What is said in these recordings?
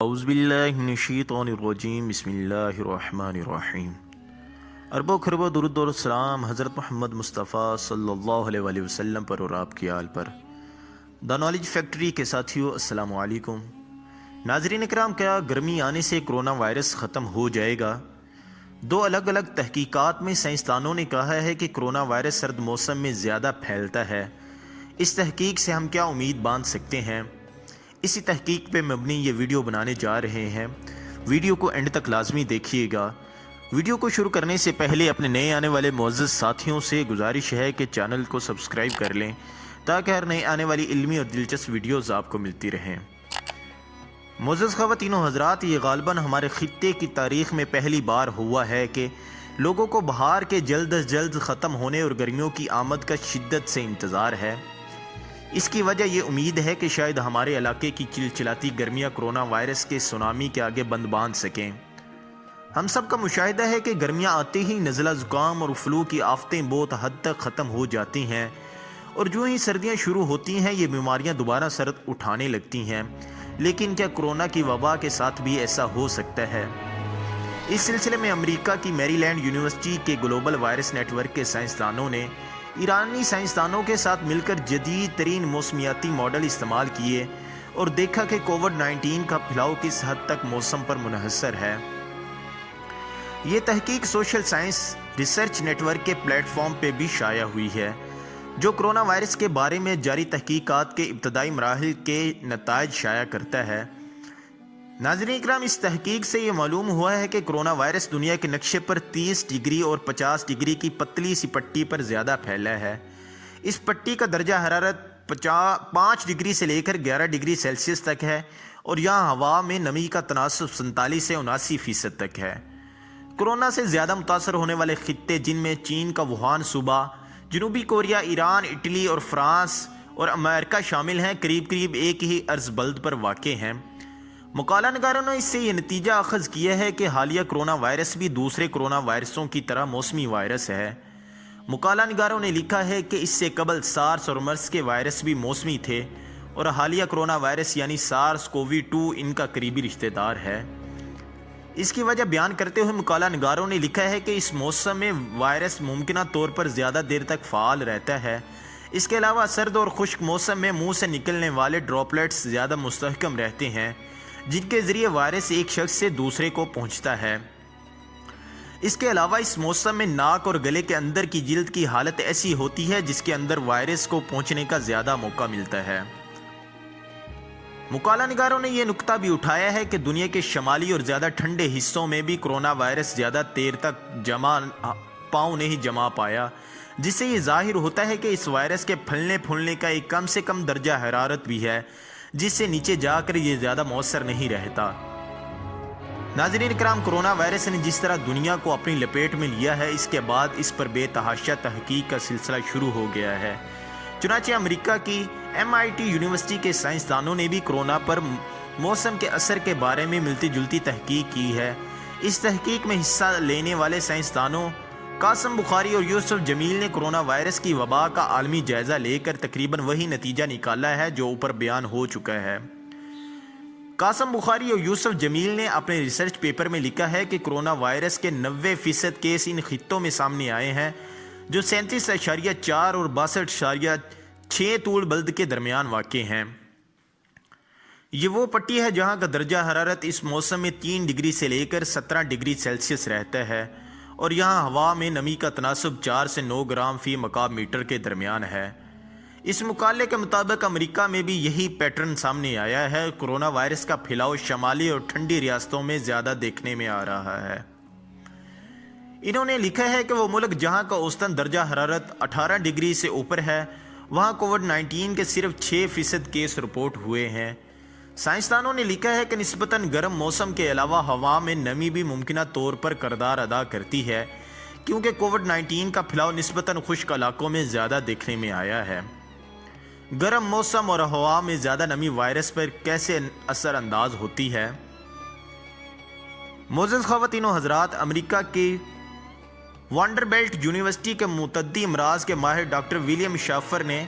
اعوذ باللہ من الشیطان الرجیم بسم اللہ الرحمن الرحیم۔ اربوں خربوں درود و السلام حضرت محمد مصطفیٰ صلی اللہ علیہ وآلہ وسلم پر اور آپ کی آل پر۔ دا نالج فیکٹری کے ساتھیوں السلام علیکم۔ ناظرین اکرام، کیا گرمی آنے سے کرونا وائرس ختم ہو جائے گا؟ دو الگ الگ تحقیقات میں سائنسدانوں نے کہا ہے کہ کرونا وائرس سرد موسم میں زیادہ پھیلتا ہے۔ اس تحقیق سے ہم کیا امید باندھ سکتے ہیں؟ اسی تحقیق پہ مبنی یہ ویڈیو بنانے جا رہے ہیں۔ ویڈیو کو اینڈ تک لازمی دیکھیے گا۔ ویڈیو کو شروع کرنے سے پہلے اپنے نئے آنے والے معزز ساتھیوں سے گزارش ہے کہ چینل کو سبسکرائب کر لیں تاکہ ہر نئے آنے والی علمی اور دلچسپ ویڈیوز آپ کو ملتی رہیں۔ معزز خواتین و حضرات، یہ غالباً ہمارے خطے کی تاریخ میں پہلی بار ہوا ہے کہ لوگوں کو بہار کے جلد از جلد ختم ہونے اور گرمیوں کی آمد کا شدت سے انتظار ہے۔ اس کی وجہ یہ امید ہے کہ شاید ہمارے علاقے کی چلچلاتی گرمیاں کرونا وائرس کے سونامی کے آگے بند باندھ سکیں۔ ہم سب کا مشاہدہ ہے کہ گرمیاں آتے ہی نزلہ زکام اور فلو کی آفتیں بہت حد تک ختم ہو جاتی ہیں، اور جو ہی سردیاں شروع ہوتی ہیں یہ بیماریاں دوبارہ سر اٹھانے لگتی ہیں۔ لیکن کیا کرونا کی وبا کے ساتھ بھی ایسا ہو سکتا ہے؟ اس سلسلے میں امریکہ کی میری لینڈ یونیورسٹی کے گلوبل وائرس نیٹ ورک کے سائنسدانوں نے ایرانی سائنسدانوں کے ساتھ مل کر جدید ترین موسمیاتی ماڈل استعمال کیے اور دیکھا کہ کووڈ-19 کا پھیلاؤ کس حد تک موسم پر منحصر ہے۔ یہ تحقیق social science research network کے پلیٹ فارم پہ بھی شائع ہوئی ہے، جو کرونا وائرس کے بارے میں جاری تحقیقات کے ابتدائی مراحل کے نتائج شائع کرتا ہے۔ ناظرین اکرام، اس تحقیق سے یہ معلوم ہوا ہے کہ کرونا وائرس دنیا کے نقشے پر 30 ڈگری اور 50 ڈگری کی پتلی سی پٹی پر زیادہ پھیلا ہے۔ اس پٹی کا درجہ حرارت 5 ڈگری سے لے کر 11 ڈگری سیلسیس تک ہے، اور یہاں ہوا میں نمی کا تناسب 47 سے 79% تک ہے۔ کرونا سے زیادہ متاثر ہونے والے خطے، جن میں چین کا ووہان صوبہ، جنوبی کوریا، ایران، اٹلی اور فرانس اور امریکہ شامل ہیں، قریب قریب ایک ہی عرض بلد پر واقع ہیں۔ مقالہ نگاروں نے اس سے یہ نتیجہ اخذ کیا ہے کہ حالیہ کرونا وائرس بھی دوسرے کرونا وائرسوں کی طرح موسمی وائرس ہے۔ مقالہ نگاروں نے لکھا ہے کہ اس سے قبل سارس اور مرس کے وائرس بھی موسمی تھے، اور حالیہ کرونا وائرس یعنی سارس کووی 2 ان کا قریبی رشتہ دار ہے۔ اس کی وجہ بیان کرتے ہوئے مقالہ نگاروں نے لکھا ہے کہ اس موسم میں وائرس ممکنہ طور پر زیادہ دیر تک فعال رہتا ہے۔ اس کے علاوہ سرد اور خشک موسم میں منہ سے نکلنے والے ڈراپلیٹس زیادہ مستحکم رہتے ہیں، جن کے ذریعے وائرس ایک شخص سے دوسرے کو پہنچتا ہے۔ اس کے علاوہ اس موسم میں ناک اور گلے کے اندر کی جلد کی حالت ایسی ہوتی ہے جس کے اندر وائرس کو پہنچنے کا زیادہ موقع ملتا ہے۔ مقالہ نگاروں نے یہ نقطہ بھی اٹھایا ہے کہ دنیا کے شمالی اور زیادہ ٹھنڈے حصوں میں بھی کرونا وائرس زیادہ دیر تک پاؤں نہیں جما پایا، جس سے یہ ظاہر ہوتا ہے کہ اس وائرس کے پھلنے پھولنے کا ایک کم سے کم درجہ حرارت بھی ہے، جس سے نیچے جا کر یہ زیادہ مؤثر نہیں رہتا۔ ناظرین اکرام، کرونا وائرس نے جس طرح دنیا کو اپنی لپیٹ میں لیا ہے، اس کے بعد اس پر بے تحاشا تحقیق کا سلسلہ شروع ہو گیا ہے۔ چنانچہ امریکہ کی MIT یونیورسٹی کے سائنسدانوں نے بھی کرونا پر موسم کے اثر کے بارے میں ملتی جلتی تحقیق کی ہے۔ اس تحقیق میں حصہ لینے والے سائنسدانوں قاسم بخاری اور یوسف جمیل نے کرونا وائرس کی وبا کا عالمی جائزہ لے کر تقریباً وہی نتیجہ نکالا ہے جو اوپر بیان ہو چکا ہے۔ قاسم بخاری اور یوسف جمیل نے اپنے ریسرچ پیپر میں لکھا ہے کہ کرونا وائرس کے 90% کیس ان خطوں میں سامنے آئے ہیں جو 37.4 اور 62.6 طول بلد کے درمیان واقع ہیں۔ یہ وہ پٹی ہے جہاں کا درجہ حرارت اس موسم میں 3 ڈگری سے لے کر 17 ڈگری سیلسیس رہتا ہے، اور یہاں ہوا میں نمی کا تناسب 4 سے 9 گرام فی مکعب میٹر کے درمیان ہے۔ اس مقالے کے مطابق امریکہ میں بھی یہی پیٹرن سامنے آیا ہے۔ کرونا وائرس کا پھیلاؤ شمالی اور ٹھنڈی ریاستوں میں زیادہ دیکھنے میں آ رہا ہے۔ انہوں نے لکھا ہے کہ وہ ملک جہاں کا اوسطاً درجہ حرارت 18 ڈگری سے اوپر ہے، وہاں کووڈ-19 کے صرف 6% کیس رپورٹ ہوئے ہیں۔ سائنسدانوں نے لکھا ہے کہ نسبتاً گرم موسم کے علاوہ ہوا میں نمی بھی ممکنہ طور پر کردار ادا کرتی ہے، کیونکہ کووڈ-19 کا پھیلاؤ نسبتاً خشک علاقوں میں زیادہ دیکھنے میں آیا ہے۔ گرم موسم اور ہوا میں زیادہ نمی وائرس پر کیسے اثر انداز ہوتی ہے؟ معزز خواتین و حضرات، امریکہ کی وانڈربیلٹ یونیورسٹی کے متعدی امراض کے ماہر ڈاکٹر ولیم شافر نے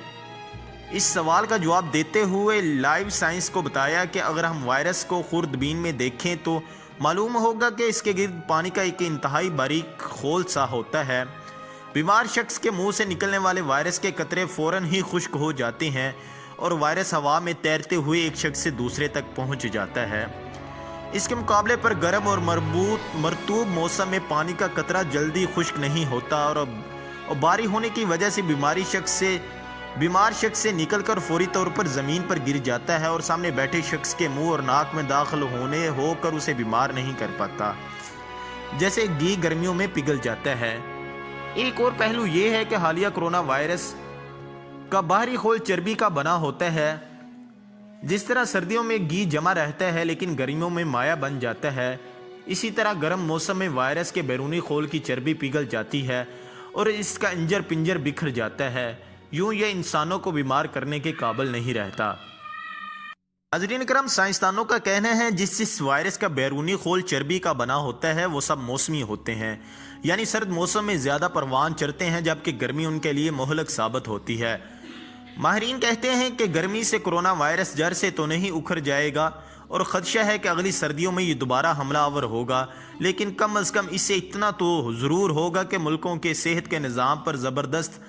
اس سوال کا جواب دیتے ہوئے لائف سائنس کو بتایا کہ اگر ہم وائرس کو خوردبین میں دیکھیں تو معلوم ہوگا کہ اس کے گرد پانی کا ایک انتہائی باریک خول سا ہوتا ہے۔ بیمار شخص کے منہ سے نکلنے والے وائرس کے قطرے فوراً ہی خشک ہو جاتے ہیں اور وائرس ہوا میں تیرتے ہوئے ایک شخص سے دوسرے تک پہنچ جاتا ہے۔ اس کے مقابلے پر گرم اور مرطوب موسم میں پانی کا قطرہ جلدی خشک نہیں ہوتا اور باری ہونے کی وجہ سے بیمار شخص سے نکل کر فوری طور پر زمین پر گر جاتا ہے اور سامنے بیٹھے شخص کے منہ اور ناک میں داخل ہو کر اسے بیمار نہیں کر پاتا، جیسے گھی گرمیوں میں پگھل جاتا ہے۔ ایک اور پہلو یہ ہے کہ حالیہ کرونا وائرس کا باہری خول چربی کا بنا ہوتا ہے۔ جس طرح سردیوں میں گھی جمع رہتا ہے لیکن گرمیوں میں مائع بن جاتا ہے، اسی طرح گرم موسم میں وائرس کے بیرونی خول کی چربی پگھل جاتی ہے اور اس کا انجر پنجر بکھر جاتا ہے، یوں یہ انسانوں کو بیمار کرنے کے قابل نہیں رہتا۔ ناظرین کرام، سائنسدانوں کا کہنا ہے جس وائرس کا بیرونی خول چربی کا بنا ہوتا ہے وہ سب موسمی ہوتے ہیں، یعنی سرد موسم میں زیادہ پروان چڑھتے ہیں جبکہ گرمی ان کے لیے مہلک ثابت ہوتی ہے۔ ماہرین کہتے ہیں کہ گرمی سے کرونا وائرس جڑ سے تو نہیں اکھڑ جائے گا اور خدشہ ہے کہ اگلی سردیوں میں یہ دوبارہ حملہ آور ہوگا، لیکن کم از کم اس سے اتنا تو ضرور ہوگا کہ ملکوں کے صحت کے نظام پر زبردست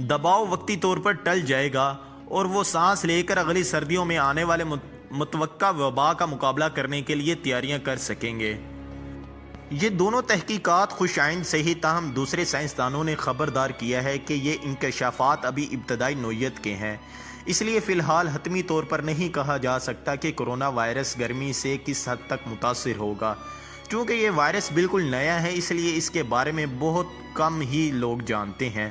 دباؤ وقتی طور پر ٹل جائے گا اور وہ سانس لے کر اگلی سردیوں میں آنے والے متوقع وبا کا مقابلہ کرنے کے لیے تیاریاں کر سکیں گے۔ یہ دونوں تحقیقات خوش آئند سے ہی، تاہم دوسرے سائنسدانوں نے خبردار کیا ہے کہ یہ انکشافات ابھی ابتدائی نوعیت کے ہیں، اس لیے فی الحال حتمی طور پر نہیں کہا جا سکتا کہ کرونا وائرس گرمی سے کس حد تک متاثر ہوگا۔ چونکہ یہ وائرس بالکل نیا ہے اس لیے اس کے بارے میں بہت کم ہی لوگ جانتے ہیں،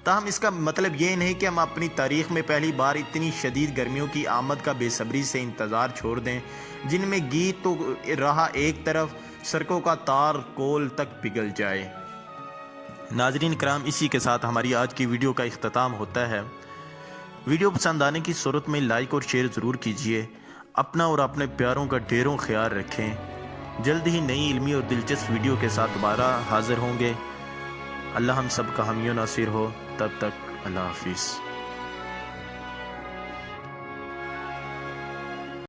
تاہم اس کا مطلب یہ نہیں کہ ہم اپنی تاریخ میں پہلی بار اتنی شدید گرمیوں کی آمد کا بے صبری سے انتظار چھوڑ دیں، جن میں گھی تو رہا ایک طرف، سڑکوں کا تار کول تک پگھل جائے۔ ناظرین کرام، اسی کے ساتھ ہماری آج کی ویڈیو کا اختتام ہوتا ہے۔ ویڈیو پسند آنے کی صورت میں لائک اور شیئر ضرور کیجیے۔ اپنا اور اپنے پیاروں کا ڈھیروں خیال رکھیں۔ جلد ہی نئی علمی اور دلچسپ ویڈیو کے ساتھ دوبارہ حاضر ہوں گے۔ اللہ ہم سب کا حامی و ناصر ہو۔ تب تک اللہ حافظ۔